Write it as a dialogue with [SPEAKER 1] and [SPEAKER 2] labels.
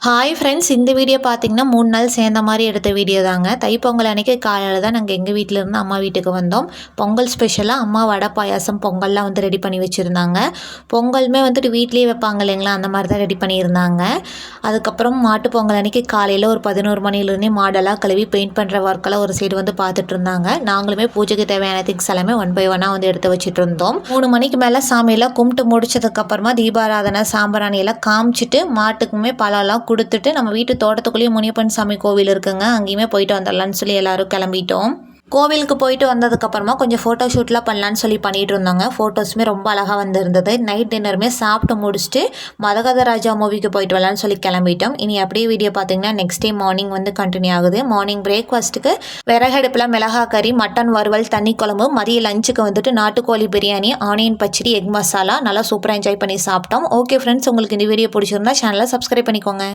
[SPEAKER 1] Hi friends, இந்த video பார்த்தீங்கன்னா 3 நாள் சேர்ந்த மாதிரி எடுத்த வீடியோ தாங்க. தைப்பொங்கல் அன்றைக்கி காலையில் தான் நாங்கள் எங்கள் வீட்டிலேருந்து அம்மா வீட்டுக்கு வந்தோம். பொங்கல் ஸ்பெஷலாக அம்மா வடை பாயாசம் பொங்கல்லாம் வந்து ரெடி பண்ணி வச்சுருந்தாங்க. பொங்கலுமே வந்துட்டு வீட்லேயே வைப்பாங்க இல்லைங்களா, அந்த மாதிரி தான் ரெடி பண்ணியிருந்தாங்க. அதுக்கப்புறம் மாட்டு பொங்கல் அன்றைக்கி காலையில் ஒரு 11 மணிலேருந்தே மாடெல்லாம் கழுவி பெயிண்ட் பண்ணுற ஒர்க்கெல்லாம் ஒரு சைடு வந்து பார்த்துட்டு இருந்தாங்க. நாங்களுமே பூஜைக்கு தேவையான திங்ஸ் எல்லாமே 1 by 1 வந்து எடுத்து வச்சுட்டு இருந்தோம். 3 மணிக்கு மேலே சாமியெல்லாம் கும்பிட்டு முடிச்சதுக்கப்புறமா தீபாராதனை சாம்பிராணி எல்லாம் காமிச்சிட்டு மாட்டுக்குமே பழம்லாம் கொடுத்துட்டு நம்ம வீட்டு தோட்டத்துக்குள்ளேயே முனியப்பன் சாமி கோவில் இருக்குங்க, அங்கேயுமே போயிட்டு வந்துடலான்னு சொல்லி எல்லாரும் கிளம்பிட்டோம். கோவிலுக்கு போயிட்டு வந்ததுக்கப்புறமா கொஞ்சம் ஃபோட்டோ ஷூட்லாம் பண்ணலான்னு சொல்லி பண்ணிகிட்டு இருந்தாங்க. ஃபோட்டோஸுமே ரொம்ப அழகாக வந்துருந்தது. நைட் டின்னருமே சாப்பிட்டு முடிச்சுட்டு மரகத ராஜா மூவிக்கு போயிட்டு வரலான்னு சொல்லி கிளம்பிட்டோம். இனி அப்படியே வீடியோ பார்த்தீங்கன்னா நெக்ஸ்ட் டே மார்னிங் வந்து கண்டினியூ ஆகுது. மார்னிங் பிரேக்ஃபாஸ்ட்டுக்கு விறகடுப்பில் மிளகா கறி, மட்டன் வறுவல், தண்ணி குழம்பு, மதிய லஞ்சுக்கு வந்துட்டு நாட்டுக்கோழி பிரியாணி, ஆனியன் பச்சடி, எக் மசாலா நல்லா சூப்பராக என்ஜாய் பண்ணி சாப்பிட்டோம். ஓகே ஃப்ரெண்ட்ஸ், உங்களுக்கு இந்த வீடியோ பிடிச்சிருந்தா சேனலை சப்ஸ்கிரைப் பண்ணிக்கோங்க.